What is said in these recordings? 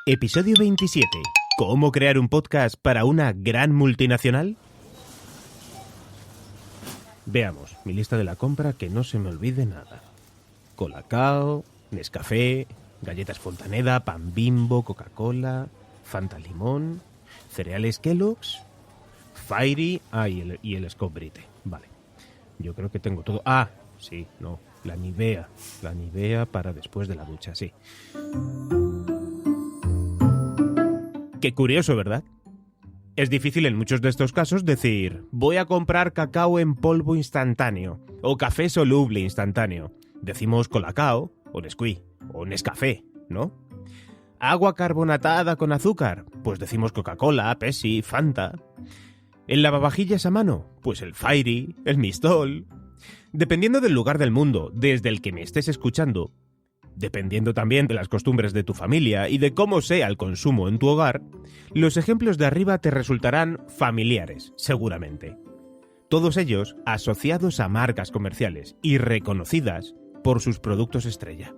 Episodio 27. ¿Cómo crear un podcast para una gran multinacional? Veamos, mi lista de la compra, que no se me olvide nada. Colacao, Nescafé, galletas Fontaneda, pan Bimbo, Coca-Cola, Fanta Limón, cereales Kellogg's, Fairy, y el Scott Brite. Vale, yo creo que tengo todo. Sí, no, la Nivea para después de la ducha, sí. Qué curioso, ¿verdad? Es difícil en muchos de estos casos decir, voy a comprar cacao en polvo instantáneo o café soluble instantáneo. Decimos Colacao o Nesquik o Nescafé, ¿no? Agua carbonatada con azúcar, pues decimos Coca-Cola, Pepsi, Fanta. ¿El lavavajillas a mano? Pues el Fairy, el Mistol. Dependiendo del lugar del mundo desde el que me estés escuchando, dependiendo también de las costumbres de tu familia y de cómo sea el consumo en tu hogar, los ejemplos de arriba te resultarán familiares, seguramente. Todos ellos asociados a marcas comerciales y reconocidas por sus productos estrella.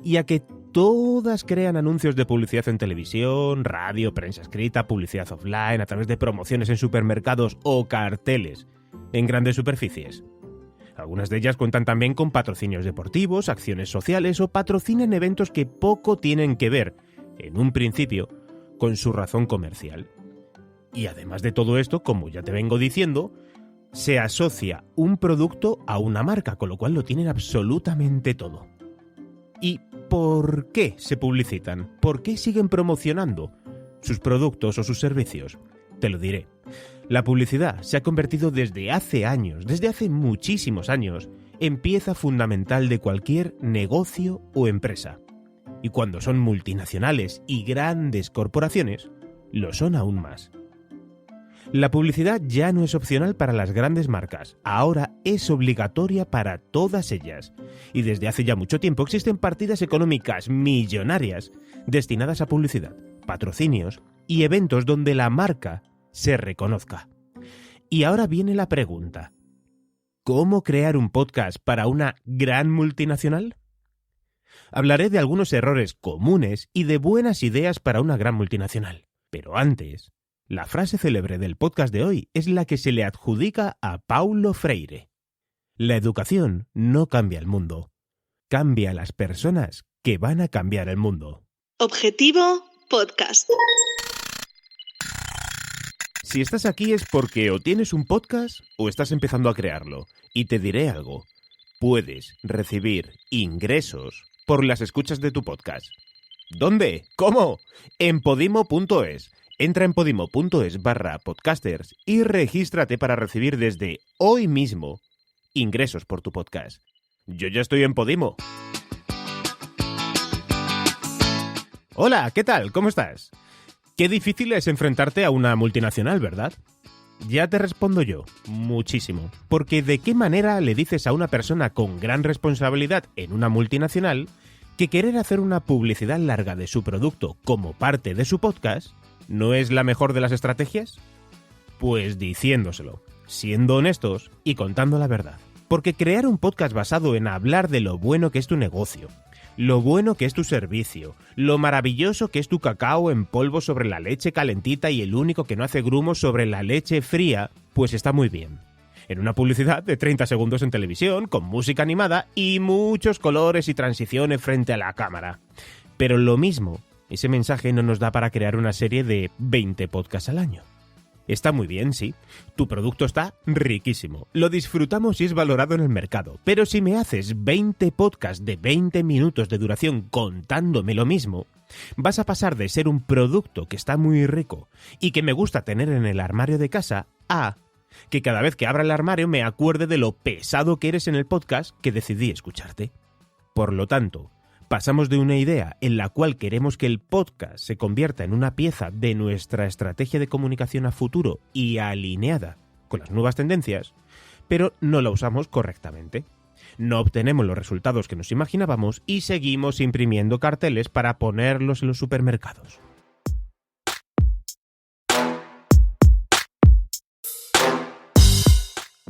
Y a que todas crean anuncios de publicidad en televisión, radio, prensa escrita, publicidad offline, a través de promociones en supermercados o carteles en grandes superficies. Algunas de ellas cuentan también con patrocinios deportivos, acciones sociales o patrocinan eventos que poco tienen que ver, en un principio, con su razón comercial. Y además de todo esto, como ya te vengo diciendo, se asocia un producto a una marca, con lo cual lo tienen absolutamente todo. ¿Y por qué se publicitan? ¿Por qué siguen promocionando sus productos o sus servicios? Te lo diré. La publicidad se ha convertido desde hace muchísimos años, en pieza fundamental de cualquier negocio o empresa. Y cuando son multinacionales y grandes corporaciones, lo son aún más. La publicidad ya no es opcional para las grandes marcas, ahora es obligatoria para todas ellas. Y desde hace ya mucho tiempo existen partidas económicas millonarias destinadas a publicidad, patrocinios y eventos donde la marca se reconozca. Y ahora viene la pregunta: ¿cómo crear un podcast para una gran multinacional? Hablaré de algunos errores comunes y de buenas ideas para una gran multinacional. Pero antes, la frase célebre del podcast de hoy es la que se le adjudica a Paulo Freire. La educación no cambia el mundo, cambia a las personas que van a cambiar el mundo. Objetivo Podcast. Si estás aquí es porque o tienes un podcast o estás empezando a crearlo. Y te diré algo, puedes recibir ingresos por las escuchas de tu podcast. ¿Dónde? ¿Cómo? En podimo.es. Entra en podimo.es/podcasters y regístrate para recibir desde hoy mismo ingresos por tu podcast. Yo ya estoy en Podimo. Hola, ¿qué tal? ¿Cómo estás? Qué difícil es enfrentarte a una multinacional, ¿verdad? Ya te respondo yo, muchísimo. Porque ¿de qué manera le dices a una persona con gran responsabilidad en una multinacional que querer hacer una publicidad larga de su producto como parte de su podcast no es la mejor de las estrategias? Pues diciéndoselo, siendo honestos y contando la verdad. Porque crear un podcast basado en hablar de lo bueno que es tu negocio, lo bueno que es tu servicio, lo maravilloso que es tu cacao en polvo sobre la leche calentita y el único que no hace grumos sobre la leche fría, pues está muy bien. En una publicidad de 30 segundos en televisión, con música animada y muchos colores y transiciones frente a la cámara. Pero lo mismo, ese mensaje no nos da para crear una serie de 20 podcasts al año. Está muy bien, sí. Tu producto está riquísimo. Lo disfrutamos y es valorado en el mercado. Pero si me haces 20 podcasts de 20 minutos de duración contándome lo mismo, vas a pasar de ser un producto que está muy rico y que me gusta tener en el armario de casa a que cada vez que abra el armario me acuerde de lo pesado que eres en el podcast que decidí escucharte. Por lo tanto, pasamos de una idea en la cual queremos que el podcast se convierta en una pieza de nuestra estrategia de comunicación a futuro y alineada con las nuevas tendencias, pero no la usamos correctamente. No obtenemos los resultados que nos imaginábamos y seguimos imprimiendo carteles para ponerlos en los supermercados.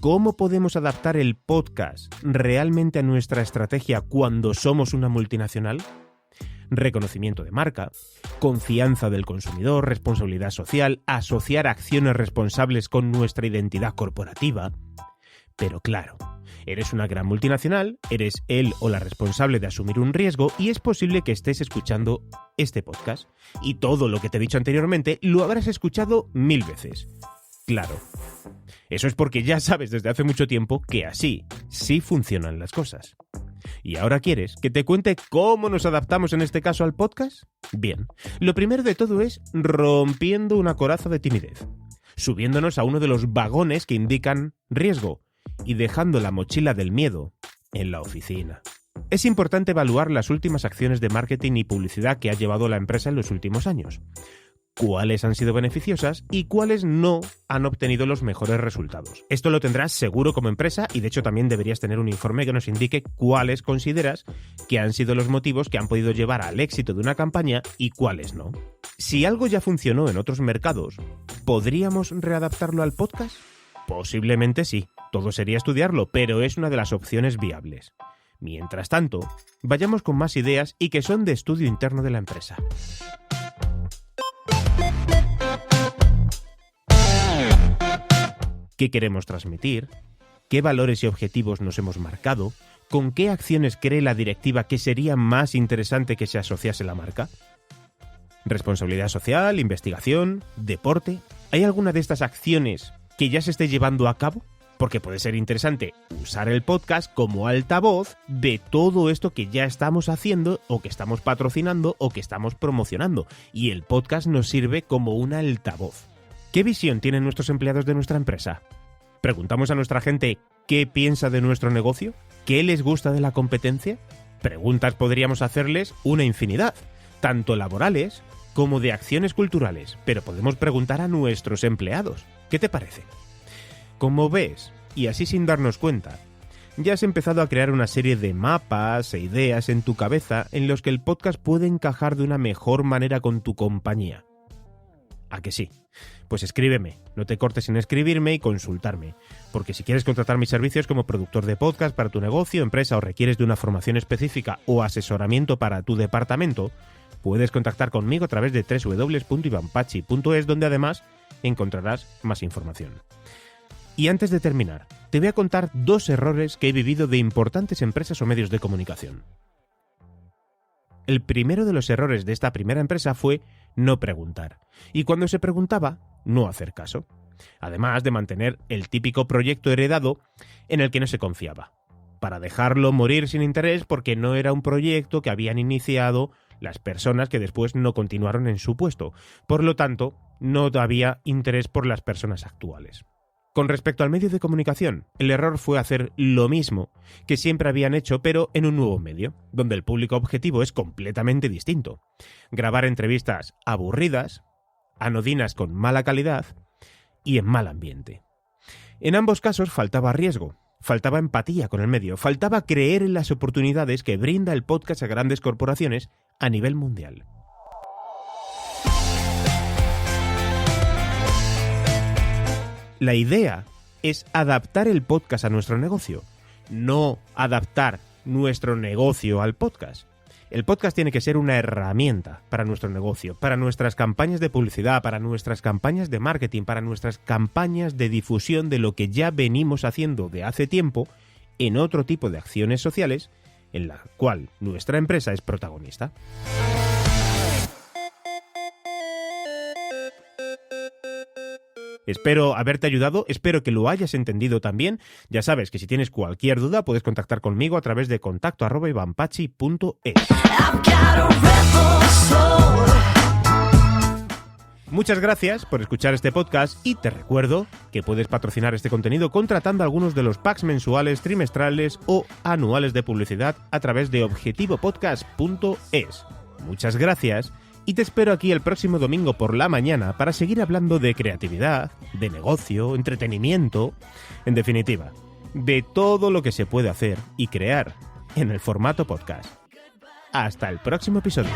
¿Cómo podemos adaptar el podcast realmente a nuestra estrategia cuando somos una multinacional? reconocimiento de marca, confianza del consumidor, responsabilidad social, asociar acciones responsables con nuestra identidad corporativa. Pero claro, eres una gran multinacional, eres él o la responsable de asumir un riesgo y es posible que estés escuchando este podcast. Y todo lo que te he dicho anteriormente lo habrás escuchado 1000 veces. Claro. Eso es porque ya sabes desde hace mucho tiempo que así sí funcionan las cosas. ¿Y ahora quieres que te cuente cómo nos adaptamos en este caso al podcast? Bien, lo primero de todo es rompiendo una coraza de timidez, subiéndonos a uno de los vagones que indican riesgo y dejando la mochila del miedo en la oficina. Es importante evaluar las últimas acciones de marketing y publicidad que ha llevado la empresa en los últimos años. Cuáles han sido beneficiosas y cuáles no han obtenido los mejores resultados. Esto lo tendrás seguro como empresa y de hecho también deberías tener un informe que nos indique cuáles consideras que han sido los motivos que han podido llevar al éxito de una campaña y cuáles no. Si algo ya funcionó en otros mercados, ¿podríamos readaptarlo al podcast? Posiblemente sí, todo sería estudiarlo, pero es una de las opciones viables. Mientras tanto, vayamos con más ideas y que son de estudio interno de la empresa. ¿Qué queremos transmitir? ¿Qué valores y objetivos nos hemos marcado? ¿Con qué acciones cree la directiva que sería más interesante que se asociase la marca? ¿Responsabilidad social, investigación, deporte? ¿Hay alguna de estas acciones que ya se esté llevando a cabo? Porque puede ser interesante usar el podcast como altavoz de todo esto que ya estamos haciendo o que estamos patrocinando o que estamos promocionando. Y el podcast nos sirve como un altavoz. ¿Qué visión tienen nuestros empleados de nuestra empresa? ¿Preguntamos a nuestra gente qué piensa de nuestro negocio? ¿Qué les gusta de la competencia? Preguntas podríamos hacerles una infinidad, tanto laborales como de acciones culturales, pero podemos preguntar a nuestros empleados. ¿Qué te parece? Como ves, y así sin darnos cuenta, ya has empezado a crear una serie de mapas e ideas en tu cabeza en los que el podcast puede encajar de una mejor manera con tu compañía. ¿A que sí? Pues escríbeme, no te cortes en escribirme y consultarme, porque si quieres contratar mis servicios como productor de podcast para tu negocio, empresa o requieres de una formación específica o asesoramiento para tu departamento, puedes contactar conmigo a través de www.ivanpachi.es, donde además encontrarás más información. Y antes de terminar, te voy a contar 2 errores que he vivido de importantes empresas o medios de comunicación. El primero de los errores de esta primera empresa fue no preguntar, y cuando se preguntaba, no hacer caso, además de mantener el típico proyecto heredado en el que no se confiaba, para dejarlo morir sin interés porque no era un proyecto que habían iniciado las personas que después no continuaron en su puesto, por lo tanto, no había interés por las personas actuales. Con respecto al medio de comunicación, el error fue hacer lo mismo que siempre habían hecho, pero en un nuevo medio, donde el público objetivo es completamente distinto. Grabar entrevistas aburridas, anodinas con mala calidad y en mal ambiente. En ambos casos faltaba riesgo, faltaba empatía con el medio, faltaba creer en las oportunidades que brinda el podcast a grandes corporaciones a nivel mundial. La idea es adaptar el podcast a nuestro negocio, no adaptar nuestro negocio al podcast. El podcast tiene que ser una herramienta para nuestro negocio, para nuestras campañas de publicidad, para nuestras campañas de marketing, para nuestras campañas de difusión de lo que ya venimos haciendo de hace tiempo en otro tipo de acciones sociales en la cual nuestra empresa es protagonista. Espero haberte ayudado, espero que lo hayas entendido también. Ya sabes que si tienes cualquier duda puedes contactar conmigo a través de contacto@ivanpachi.es. Muchas gracias por escuchar este podcast y te recuerdo que puedes patrocinar este contenido contratando algunos de los packs mensuales, trimestrales o anuales de publicidad a través de objetivopodcast.es. Muchas gracias. Y te espero aquí el próximo domingo por la mañana para seguir hablando de creatividad, de negocio, entretenimiento, en definitiva, de todo lo que se puede hacer y crear en el formato podcast. Hasta el próximo episodio.